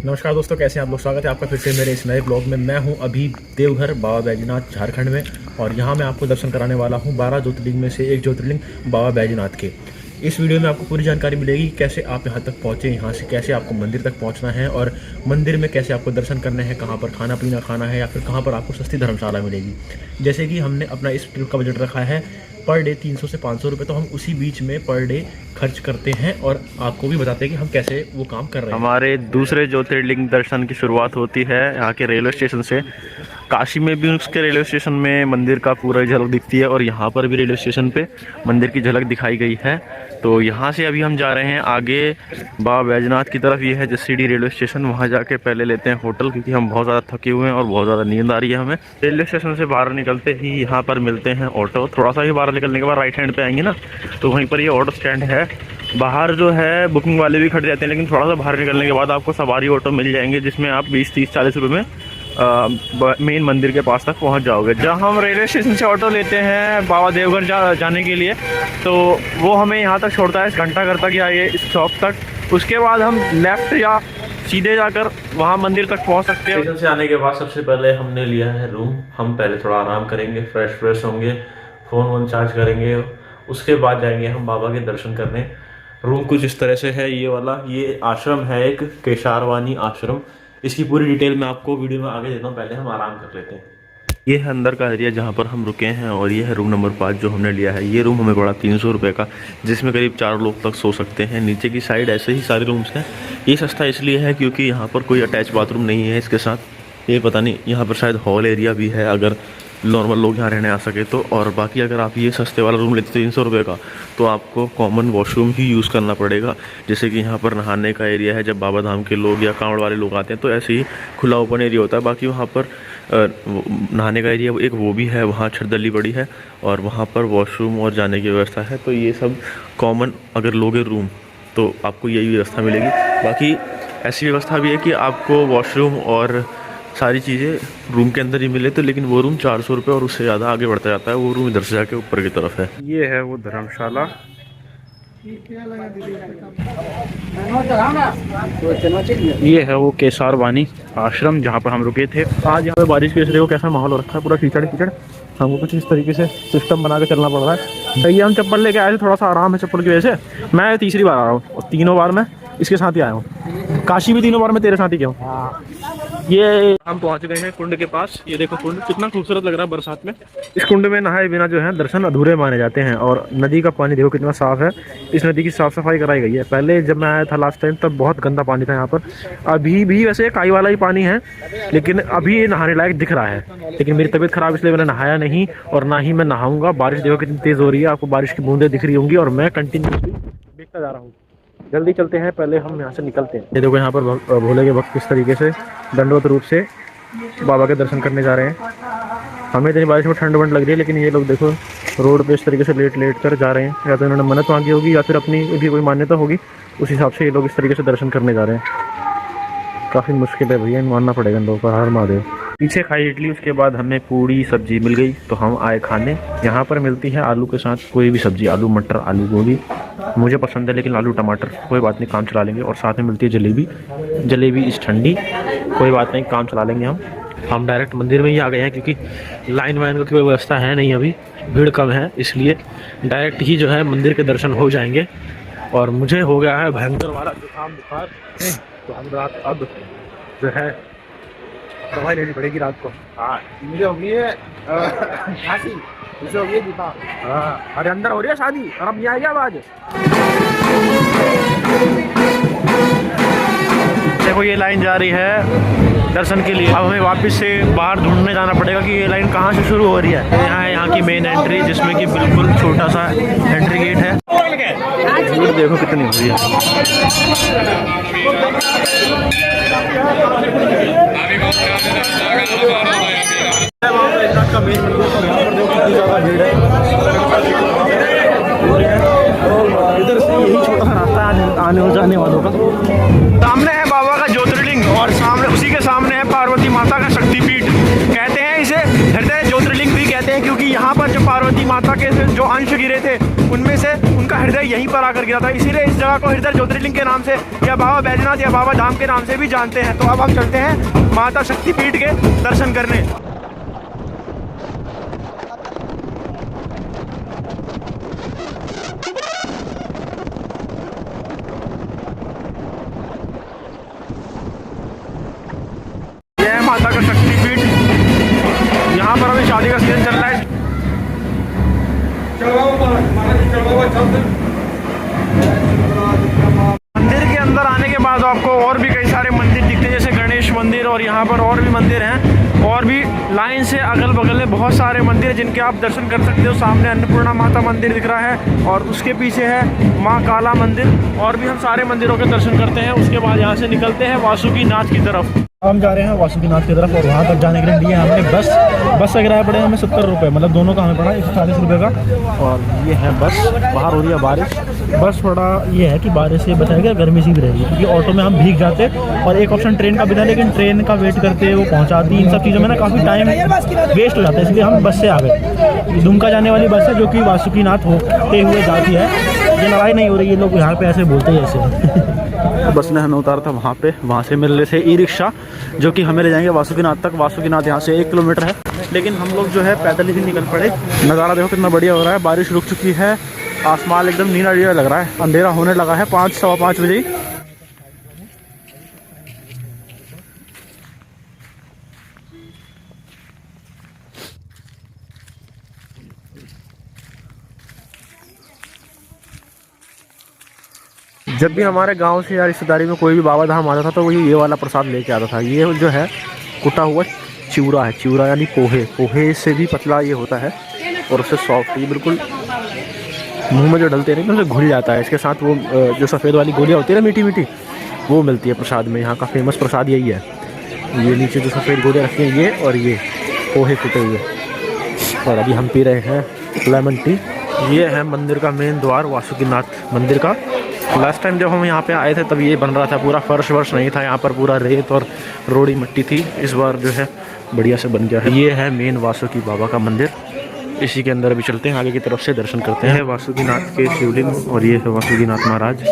नमस्कार दोस्तों, कैसे हैं आप लोग। स्वागत है आपका फिर से मेरे इस नए ब्लॉग में। मैं हूं अभी देवघर बाबा बैजनाथ झारखंड में, और यहां मैं आपको दर्शन कराने वाला हूं 12 ज्योतिर्लिंग में से एक ज्योतिर्लिंग बाबा बैजनाथ के। इस वीडियो में आपको पूरी जानकारी मिलेगी कैसे आप यहां तक पहुंचे, यहां से कैसे आपको मंदिर तक पहुंचना है, और मंदिर में कैसे आपको दर्शन करने हैं, कहां पर खाना पीना खाना है, या फिर कहां पर आपको सस्ती धर्मशाला मिलेगी। जैसे कि हमने अपना इस ट्रिप का बजट रखा है पर डे 300 से 500 रुपये, तो हम उसी बीच में पर डे खर्च करते हैं और आपको भी बताते हैं कि हम कैसे वो काम कर रहे हैं। हमारे दूसरे ज्योतिर्लिंग दर्शन की शुरुआत होती है यहाँ के रेलवे स्टेशन से। काशी में भी उसके रेलवे स्टेशन में मंदिर का पूरा झलक दिखती है, और यहाँ पर भी रेलवे स्टेशन पे मंदिर की झलक दिखाई गई है। तो यहाँ से अभी हम जा रहे हैं आगे बाबा बैजनाथ की तरफ। ये है जसीडीह रेलवे स्टेशन। वहाँ जाके पहले लेते हैं होटल, क्योंकि हम बहुत ज़्यादा थके हुए हैं और बहुत ज़्यादा नींद आ रही है हमें। रेलवे स्टेशन से बाहर निकलते ही यहाँ पर मिलते हैं ऑटो। थोड़ा सा ही बाहर निकलने के बाद राइट हैंड पे आएंगे ना, तो वहीं पर ये ऑटो स्टैंड है। बाहर जो है बुकिंग वाले भी खड़े जाते हैं, लेकिन थोड़ा सा बाहर निकलने के बाद आपको सवारी ऑटो मिल जाएंगे, जिसमें आप 20, 30, 40 रुपये में मेन मंदिर के पास तक पहुंच जाओगे। जब हम रेलवे स्टेशन से ऑटो लेते हैं बाबा देवघर जाने के लिए, तो वो हमें यहाँ तक छोड़ता है घंटा घर तक या ये इस चौक तक। उसके बाद हम लेफ्ट या सीधे जाकर वहाँ मंदिर तक पहुँच सकते हैं। स्टेशन से आने के बाद सबसे पहले हमने लिया है रूम। हम पहले थोड़ा आराम करेंगे, फ्रेश होंगे, फ़ोन वोन चार्ज करेंगे, उसके बाद जाएंगे हम बाबा के दर्शन करने। रूम कुछ इस तरह से है। ये वाला ये आश्रम है एक केशारवानी आश्रम। इसकी पूरी डिटेल मैं आपको वीडियो में आगे देता हूँ, पहले हम आराम कर लेते हैं। ये है अंदर का एरिया जहाँ पर हम रुके हैं, और ये है रूम नंबर 5 जो हमने लिया है। ये रूम हमें पड़ा 300 रुपये का, जिसमें करीब 4 लोग तक सो सकते हैं। नीचे की साइड ऐसे ही सारे रूम्स हैं। ये सस्ता इसलिए है क्योंकि यहाँ पर कोई अटैच बाथरूम नहीं है इसके साथ। ये पता नहीं, यहाँ पर शायद हॉल एरिया भी है अगर नॉर्मल लोग यहाँ रहने आ सके तो। और बाकी अगर आप ये सस्ते वाला रूम लेते 300 रुपये का, तो आपको कॉमन वॉशरूम ही यूज़ करना पड़ेगा। जैसे कि यहाँ पर नहाने का एरिया है, जब बाबा धाम के लोग या कांवड़ वाले लोग आते हैं तो ऐसे ही खुला ओपन एरिया होता है। बाकी वहाँ पर नहाने का एरिया एक वो भी है, वहाँ छतदली पड़ी है, और वहाँ पर वॉशरूम और जाने की व्यवस्था है। तो ये सब कॉमन अगर लोगे रूम तो आपको यही व्यवस्था मिलेगी। बाकी ऐसी व्यवस्था भी है कि आपको वॉशरूम और सारी चीज़ें रूम के अंदर ही मिले, तो लेकिन वो रूम 400 रुपये और उससे ज़्यादा आगे बढ़ता जाता है। वो रूम इधर से जाके ऊपर की तरफ है। ये है वो धर्मशाला। ये है वो केसारवानी आश्रम जहाँ पर हम रुके थे। आज यहाँ पे बारिश की वजह से देखो कैसा माहौल हो रखा है, पूरा कीचड़ कीचड़। हमको कुछ इस तरीके से सिस्टम बना के चलना पड़ रहा है। ये हम चप्पल लेके आए थे, थोड़ा सा आराम है चप्पल की वजह से। मैं तीसरी बार आ रहा हूँ, और तीनों बार मैं इसके साथ ही आया हूँ। काशी भी तीनों बार मैं तेरे साथ ही गया हूँ। ये हम पहुंच गए हैं कुंड के पास। ये देखो कुंड कितना खूबसूरत लग रहा है बरसात में। इस कुंड में नहाए बिना जो है दर्शन अधूरे माने जाते हैं। और नदी का पानी देखो कितना साफ है। इस नदी की साफ सफाई कराई गई है। पहले जब मैं आया था लास्ट टाइम तब बहुत गंदा पानी था यहाँ पर। अभी भी वैसे काई वाला ही पानी है, लेकिन अभी ये नहाने लायक दिख रहा है। लेकिन मेरी तबीयत खराब इसलिए मैंने नहाया नहीं, और ना ही मैं नहाऊंगा। बारिश देखो कितनी तेज हो रही है, आपको बारिश की बूंदें दिख रही होंगी, और मैं कंटिन्यूसली देखता जा रहा हूँ। जल्दी चलते हैं, पहले हम यहाँ से निकलते हैं। ये देखो यहाँ पर भोले के भक्त किस तरीके से दंडवत रूप से बाबा के दर्शन करने जा रहे हैं। हमें इतनी बारिश में ठंड वंड लग रही है, लेकिन ये लोग देखो रोड पे इस तरीके से लेट कर जा रहे हैं। या तो इन्होंने मन्नत मांगी होगी, या फिर अपनी भी कोई मान्यता होगी, उस हिसाब से ये लोग इस तरीके से दर्शन करने जा रहे हैं। काफ़ी मुश्किल है भैया, मानना पड़ेगा इन लोगों का। हर महादेव। पीछे खाई इडली, उसके बाद हमें पूड़ी सब्जी मिल गई, तो हम आए खाने। यहाँ पर मिलती है आलू के साथ कोई भी सब्जी, आलू मटर, आलू गोभी। मुझे पसंद है, लेकिन आलू टमाटर कोई बात नहीं, काम चला लेंगे। और साथ में मिलती है जलेबी। जलेबी इस ठंडी, कोई बात नहीं, काम चला लेंगे हम डायरेक्ट मंदिर में ही आ गए हैं, क्योंकि लाइन वाइन की कोई व्यवस्था है नहीं, अभी भीड़ कम है, इसलिए डायरेक्ट ही जो है मंदिर के दर्शन हो जाएंगे। और मुझे हो गया है भयंकर वाला जुकाम बुखार, तो हम रात अब जो है दवाई लेनी पड़ेगी रात को। हाँ, मुझे होगी है खांसी, मुझे होगी जुकाम। हाँ, अरे अंदर हो रही है शादी, और अब नहीं आएगी आवाज। देखो ये लाइन जा रही है दर्शन के लिए। अब हमें वापस से बाहर ढूंढने जाना पड़ेगा कि ये लाइन कहाँ से शुरू हो रही है। यहाँ है यहाँ की मेन एंट्री, जिसमें कि बिल्कुल छोटा सा एंट्री गेट है। भीड़ देखो कितनी हो रही है। का मेन मंदिर, और यहाँ पर देखो कितनी ज़्यादा भीड़ है। इधर से यही छोटा सा रास्ता है आने और जाने वालों का। सामने है बाबा का ज्योतिर्लिंग, और सामने उसी के सामने है पार्वती माता का शक्तिपीठ। कहते हैं इसे हृदय ज्योतिर्लिंग भी कहते हैं, क्योंकि यहाँ पर जो पार्वती माता के जो अंश गिरे थे, उनमें से उनका हृदय यहीं पर आकर गिरा था, इसीलिए इस जगह को हृदय ज्योतिर्लिंग के नाम से या बाबा बैजनाथ या बाबा धाम के नाम से भी जानते हैं। तो अब हम चलते हैं माता शक्तिपीठ के दर्शन करने। यह है माता का शक्तिपीठ, यहाँ पर अभी शादी का सीजन चल रहा है। मंदिर के अंदर आने के बाद आपको और भी कई सारे मंदिर दिखते हैं, जैसे गणेश मंदिर, और यहाँ पर और भी मंदिर हैं, और भी लाइन से अगल बगल में बहुत सारे मंदिर हैं जिनके आप दर्शन कर सकते हो। सामने अन्नपूर्णा माता मंदिर दिख रहा है और उसके पीछे है माँ काला मंदिर, और भी हम सारे मंदिरों के दर्शन करते हैं। उसके बाद यहाँ से निकलते हैं वासुकीनाथ की तरफ। हम जा रहे हैं वासुकीनाथ की तरफ, और वहाँ तक जाने के लिए हमने बस का किराया पड़े हमें 70 रुपये, मतलब दोनों का हमें पड़ा 140 रुपये का। और ये है बस, बाहर हो रही है बारिश। बस थोड़ा ये है कि बारिश से बचाएगा, गर्मी सी भी रहेगी, क्योंकि ऑटो में हम भीग जाते। और एक ऑप्शन ट्रेन का भी था, लेकिन ट्रेन का वेट करते वो पहुँचाती, इन सब चीज़ों में ना काफ़ी टाइम वेस्ट हो जाता है, इसलिए हम बस से आ गए। दुमका जाने वाली बस है जो कि वासुकीनाथ होते हुए जाती है। ये लड़ाई नहीं हो रही है, लोग यहाँ पे ऐसे बोलते हैं ऐसे। बस ने हमें उतारा था वहाँ पे, वहाँ से मिल रहे थे ई रिक्शा जो कि हमें ले जाएंगे वासुकीनाथ तक। वासुकीनाथ यहाँ से 1 किलोमीटर है, लेकिन हम लोग जो है पैदल ही निकल पड़े। नज़ारा देखो कितना बढ़िया हो रहा है, बारिश रुक चुकी है, आसमान एकदम नीला नीला लग रहा है, अंधेरा होने लगा है 5 सवा 5 बजे ही। जब भी हमारे गांव से या रिश्तेदारी में कोई भी बाबा धाम आता था तो वही ये वाला प्रसाद लेके आता था। ये जो है कुटा हुआ चिवड़ा है, चिवड़ा यानी पोहे से भी पतला ये होता है और उससे सॉफ्ट, ये बिल्कुल मुंह में जो डलते नहीं तो घुल जाता है। इसके साथ वो जो सफ़ेद वाली गोलियाँ होती है ना मीठी मीठी, वो मिलती है प्रसाद में। यहाँ का फेमस प्रसाद यही है। ये नीचे जो सफ़ेद गोलियाँ रखी हैं ये, और ये पोहे कुटे हुए। और अभी हम पी रहे हैं लेमन टी। ये है मंदिर का मेन द्वार, वासुकीनाथ मंदिर का। लास्ट टाइम जब हम यहाँ पे आए थे तब ये बन रहा था, पूरा फर्श वर्श नहीं था, यहाँ पर पूरा रेत और रोड़ी मिट्टी थी। इस बार जो है बढ़िया से बन गया है। ये है मेन वासुकी बाबा का मंदिर, इसी के अंदर अभी चलते हैं, आगे की तरफ से दर्शन करते हैं। वासुकीनाथ के शिवलिंग, और ये है वासुकीनाथ महाराज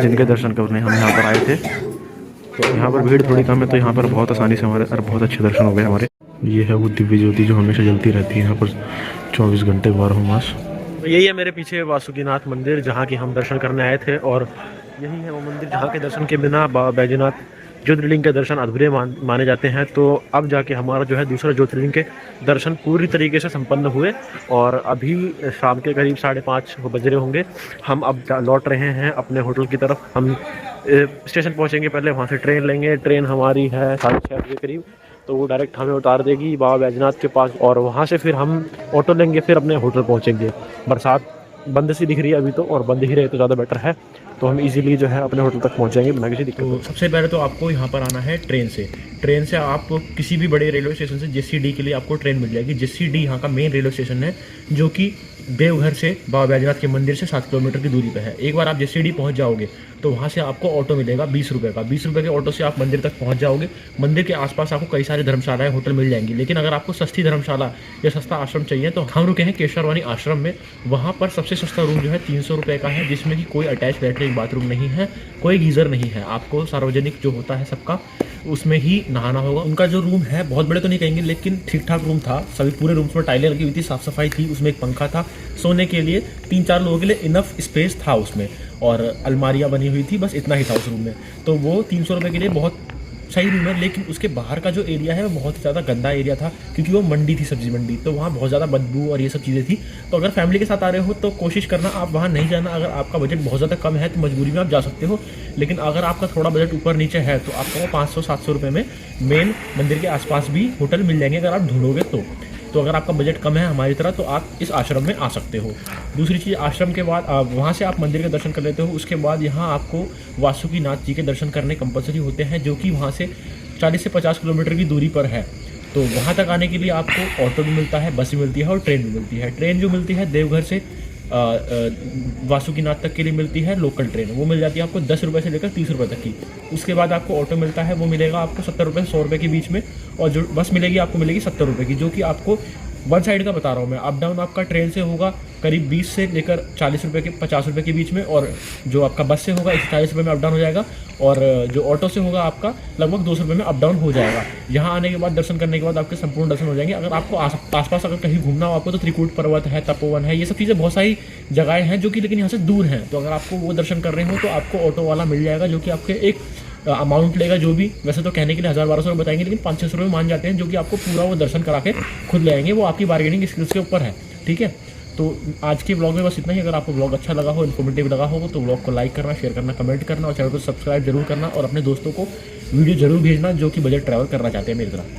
जिनके दर्शन करने हम यहाँ पर आए थे। तो यहाँ पर भीड़ थोड़ी कम है, तो यहाँ पर बहुत आसानी से हमारे और बहुत अच्छे दर्शन हो गए हमारे। ये है वो दिव्य ज्योति जो हमेशा जलती रहती है यहाँ पर 24 घंटे 12 मास। यही है मेरे पीछे वासुकीनाथ मंदिर जहाँ की हम दर्शन करने आए थे, और यही है वो मंदिर जहाँ के दर्शन के बिना बाबा बैजनाथ ज्योतिर्लिंग के दर्शन अधूरे माने जाते हैं। तो अब जाके हमारा जो है दूसरा ज्योतिर्लिंग के दर्शन पूरी तरीके से संपन्न हुए, और अभी शाम के करीब 5:30 बज रहे होंगे। हम अब लौट रहे हैं अपने होटल की तरफ। हम स्टेशन पहुँचेंगे पहले, वहाँ से ट्रेन लेंगे। ट्रेन हमारी है 6:30 बजे करीब, तो वो डायरेक्ट हमें उतार देगी बाबा बैजनाथ के पास, और वहाँ से फिर हम ऑटो लेंगे, फिर अपने होटल पहुँचेंगे। बरसात बंद सी दिख रही है अभी तो, और बंद ही रहे तो ज़्यादा बेटर है, तो हम इजीली जो है अपने होटल तक पहुँच जाएंगे बिना किसी दिक्कत। तो सबसे पहले तो आपको यहाँ पर आना है ट्रेन से आप किसी भी बड़े रेलवे स्टेशन से JCD के लिए आपको ट्रेन मिल जाएगी। JCD यहाँ का मेन रेलवे स्टेशन है, जो कि देवघर से बाबा बैजनाथ के मंदिर से 7 किलोमीटर की दूरी पर है। एक बार आप JCD पहुँच जाओगे तो वहाँ से आपको ऑटो मिलेगा 20 रुपये का। 20 रुपये के ऑटो से आप मंदिर तक पहुँच जाओगे। मंदिर के आसपास आपको कई सारे धर्मशालाएं, होटल मिल जाएंगी, लेकिन अगर आपको सस्ती धर्मशाला या सस्ता आश्रम चाहिए तो हम रुके हैं केशरवानी आश्रम में। वहाँ पर सबसे सस्ता रूम जो है 300 रुपये का है, जिसमें कि कोई अटैच लैट्रिन बाथरूम नहीं है, कोई गीज़र नहीं है। आपको सार्वजनिक जो होता है सबका, उसमें ही नहाना होगा। उनका जो रूम है बहुत बड़े तो नहीं कहेंगे, लेकिन ठीक ठाक रूम था। सभी पूरे रूम्स में टाइलें लगी हुई थी, साफ़ सफाई थी, उसमें एक पंखा था, सोने के लिए 3-4 लोगों के लिए इनफ स्पेस था उसमें, और अलमारियाँ बनी हुई थी, बस इतना ही था उस रूम में। तो वो 300 रुपये के लिए बहुत सही रूम है। लेकिन उसके बाहर का जो एरिया है वो बहुत ही ज़्यादा गंदा एरिया था, क्योंकि वो मंडी थी, सब्जी मंडी, तो वहाँ बहुत ज़्यादा बदबू और ये सब चीज़ें थी। तो अगर फैमिली के साथ आ रहे हो तो कोशिश करना आप वहाँ नहीं जाना। अगर आपका बजट बहुत ज़्यादा कम है तो मजबूरी में आप जा सकते हो, लेकिन अगर आपका थोड़ा बजट ऊपर नीचे है तो आपको 500-700 रुपये में मेन मंदिर के आसपास भी होटल मिल जाएंगे अगर आप ढूंढोगे तो अगर आपका बजट कम है हमारी तरह, तो आप इस आश्रम में आ सकते हो। दूसरी चीज़, आश्रम के बाद वहाँ से आप मंदिर के दर्शन कर लेते हो। उसके बाद यहाँ आपको वासुकीनाथ जी के दर्शन करने कंपलसरी होते हैं, जो कि वहाँ से 40 से 50 किलोमीटर की दूरी पर है। तो वहाँ तक आने के लिए आपको ऑटो भी मिलता है, बस भी मिलती है और ट्रेन भी मिलती है। ट्रेन जो मिलती है देवघर से वासुकीनाथ तक के लिए मिलती है लोकल ट्रेन, वो मिल जाती है आपको 10 रुपये से लेकर 30 रुपये तक की। उसके बाद आपको ऑटो मिलता है, वो मिलेगा आपको 70 रुपये से 100 रुपये के बीच में, और जो बस मिलेगी आपको मिलेगी 70 रुपये की, जो कि आपको वन साइड का बता रहा हूँ मैं। अप डाउन आपका ट्रेन से होगा करीब 20 से लेकर 40 रुपये के 50 रुपये के बीच में, और जो आपका बस से होगा 140 रुपये में अप डाउन हो जाएगा, और जो ऑटो से होगा आपका लगभग 200 रुपये में अप डाउन हो जाएगा। यहाँ आने के बाद दर्शन करने के बाद आपके संपूर्ण दर्शन हो जाएंगे। अगर आपको आसपास अगर कहीं घूमना हो आपको, तो त्रिकूट पर्वत है, तपोवन है, ये सब चीज़ें बहुत सारी जगहें हैं जो कि लेकिन यहाँ से दूर हैं। तो अगर आपको वो दर्शन कर रहे हो तो आपको ऑटो वाला मिल जाएगा, जो कि आपके एक अमाउंट लेगा, जो भी वैसे तो कहने के लिए 1000-1200 रुपये बताएंगे, लेकिन 500-600 रुपये मान जाते हैं, जो कि आपको पूरा वो दर्शन करा के खुद ले आएंगे। वो आपकी बार्गेनिंग स्किल्स के ऊपर है, ठीक है। तो आज के ब्लॉग में बस इतना ही। अगर आपको ब्लॉग अच्छा लगा हो, इन्फॉर्मेटिव लगा हो, तो ब्लॉग को लाइक करना, शेयर करना, कमेंट करना और चैनल को सब्सक्राइब जरूर करना, और अपने दोस्तों को वीडियो जरूर भेजना जो कि बजट ट्रैवल करना चाहते हैं मेरी तरह।